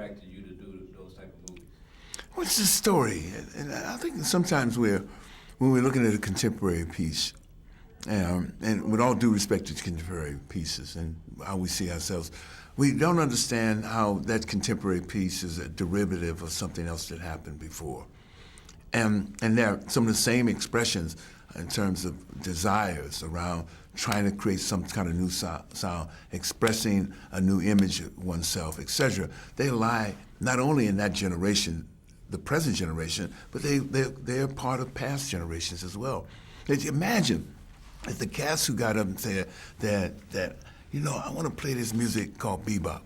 attracted you to do those type of movies? What's the story? And I think sometimes when we're looking at a contemporary piece, and with all due respect to contemporary pieces and how we see ourselves, we don't understand how that contemporary piece is a derivative of something else that happened before. And there are some of the same expressions in terms of desires around trying to create some kind of new sound, expressing a new image of oneself, etc. They lie not only in that generation, the present generation, but they're part of past generations as well. Imagine if the cats who got up and said that I want to play this music called bebop.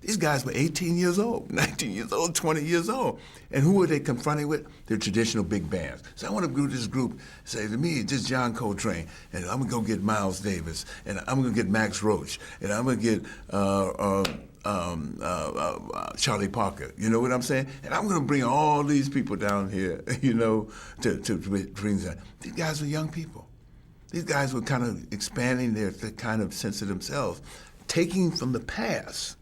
These guys were 18 years old, 19 years old, 20 years old. And who were they confronting with? Their traditional big bands. So I want to go to this group, say to me, this John Coltrane, and I'm going to go get Miles Davis, and I'm going to get Max Roach, and I'm going to get Charlie Parker. You know what I'm saying? And I'm going to bring all these people down here, to bring that. These guys were young people. These guys were kind of expanding their kind of sense of themselves, taking from the past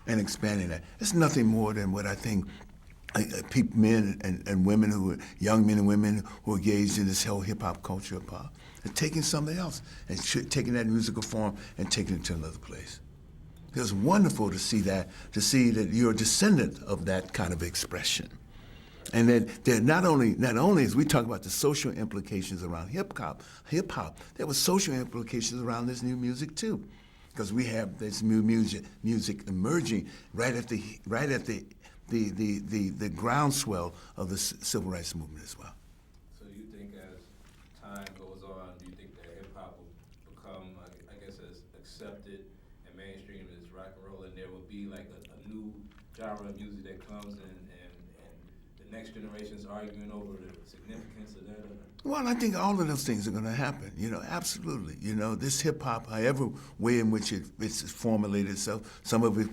and expanding that. It's nothing more than what I think men and women young men and women who are engaged in this whole hip-hop culture of pop, and taking something else and taking that musical form and taking it to another place. It was wonderful to see that you're a descendant of that kind of expression. And that not only as we talk about the social implications around hip-hop, there were social implications around this new music too. Because we have this new music emerging right at the groundswell of the civil rights movement as well. So you think as time goes on, do you think that hip hop will become, I guess, as accepted and mainstream as rock and roll, and there will be like a new genre of music that comes and the next generation's arguing over the significance of that? Well, I think all of those things are going to happen. Absolutely. This hip hop, however way in which it's formulated itself, some of it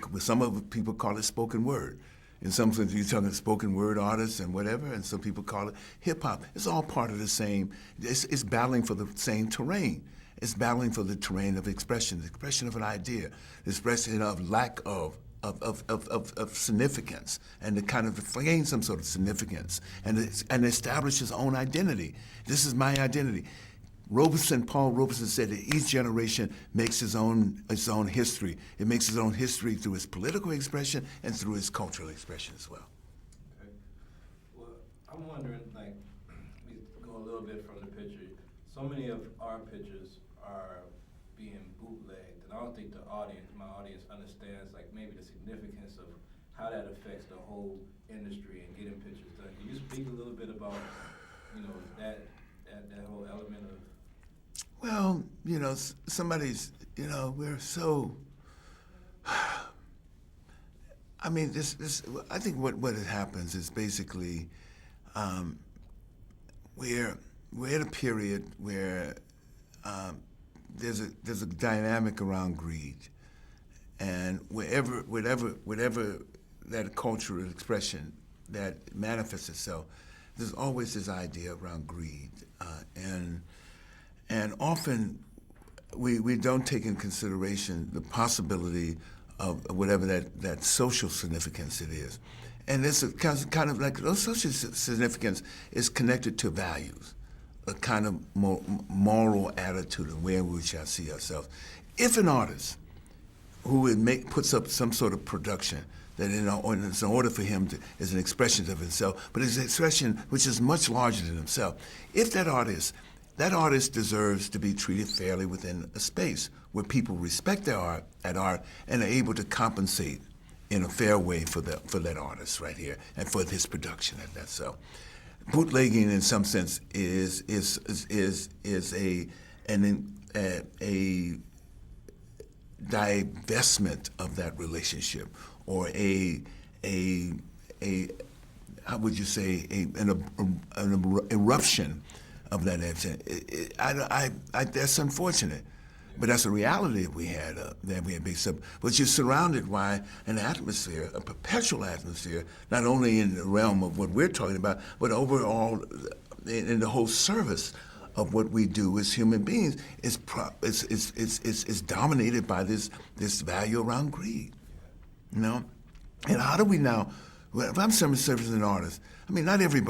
people call it spoken word. In some sense, you're talking spoken word artists and whatever, and some people call it hip hop. It's all part of the same. It's battling for the same terrain. It's battling for the terrain of expression, the expression of an idea, the expression of lack of significance, and to kind of gain some sort of significance and establish his own identity. This is my identity. Paul Robeson said that each generation makes its own history. It makes its own history through its political expression and through its cultural expression as well. Okay. Well, I'm wondering, we go a little bit from the picture. So many of our pictures are being bootlegged, and I don't think my audience understands maybe the significance of how that affects the whole industry and getting pictures done. Can you speak a little bit about, that whole element of? Well, we're so. I mean, I think what happens is basically, we're at a period where there's a dynamic around greed, and whatever that cultural expression that manifests itself, there's always this idea around greed, and often we don't take in consideration the possibility of whatever that social significance it is, and it's kind of like those social significance is connected to values, a kind of moral attitude, the way in which I see ourselves. If an artist who puts up some sort of production that it's in order for him is an expression of himself, but it's an expression which is much larger than himself. If that artist deserves to be treated fairly within a space where people respect their art and are able to compensate in a fair way for that artist right here and for his production at that. So, bootlegging in some sense is a divestment of that relationship, or how would you say an eruption of that action. That's unfortunate, but that's a reality that we had based up. But you're surrounded by an atmosphere, a perpetual atmosphere, not only in the realm of what we're talking about, but overall in the whole service of what we do as human beings is dominated by this value around greed, you know. And how do we now? Well, if I'm serving an artist, I mean, not every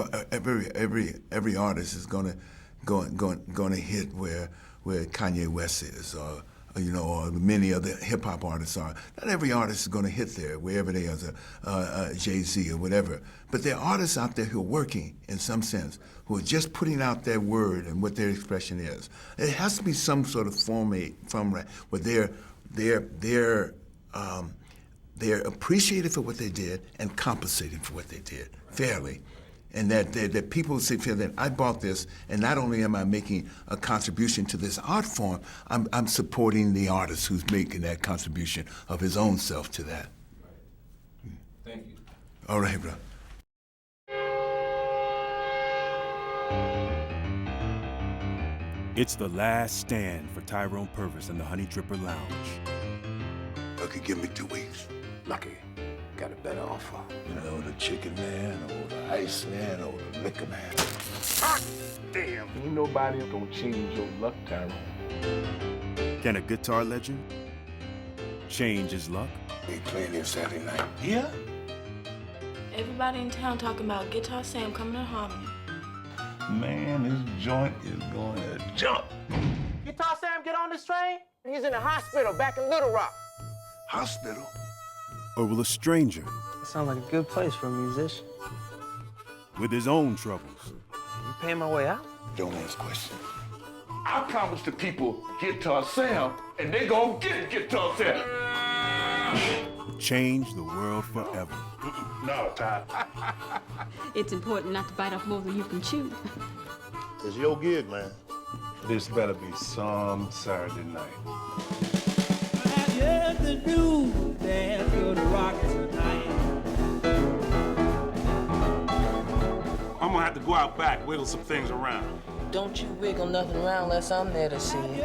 artist is gonna hit where Kanye West is, or or many other hip hop artists are. Not every artist is gonna hit there, wherever they are, Jay-Z or whatever. But there are artists out there who are working in some sense, who are just putting out their word and what their expression is. It has to be some sort of format where they're appreciated for what they did and compensated for what they did fairly. And that people feel that I bought this, and not only am I making a contribution to this art form, I'm supporting the artist who's making that contribution of his own self to that. Right. Thank you. All right, bro. It's the last stand for Tyrone Purvis in the Honeydripper Lounge. Lucky, give me 2 weeks. Lucky, got a better offer. The chicken man, or the ice man, or the liquor man. Ah, damn. Ain't nobody gonna change your luck, Tyrone. Can a guitar legend change his luck? They playing here Saturday night. Yeah? Everybody in town talking about Guitar Sam coming to Harmony. Man, this joint is going to jump. Guitar Sam get on this train? He's in the hospital back in Little Rock. Hospital? Or will a stranger That sounds like a good place for a musician. with his own troubles You paying my way out? Don't ask questions. I promised the people Guitar Sam, and they gonna get Guitar Sam. change the world forever? No, Ty. It's important not to bite off more than you can chew. It's your gig, man. This better be some Saturday night. I'm gonna have to go out back, wiggle some things around. Don't you wiggle nothing around unless I'm there to see it.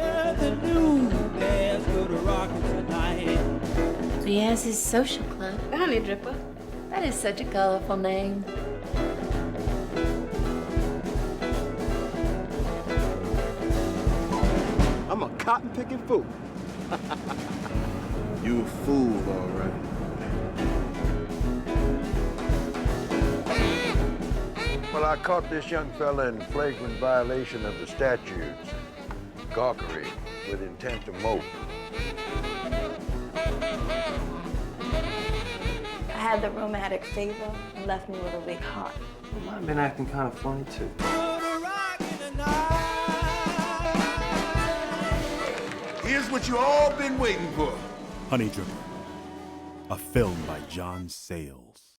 He has his social club, the Honeydripper. That is such a colorful name. I'm a cotton-picking fool. You a fool, all right. Well, I caught this young fella in flagrant violation of the statutes. Gawkery with intent to mope. I had the rheumatic fever and left me with a weak heart. I've been acting kind of funny, too. Here's what you all been waiting for. Honeydripper, a film by John Sayles.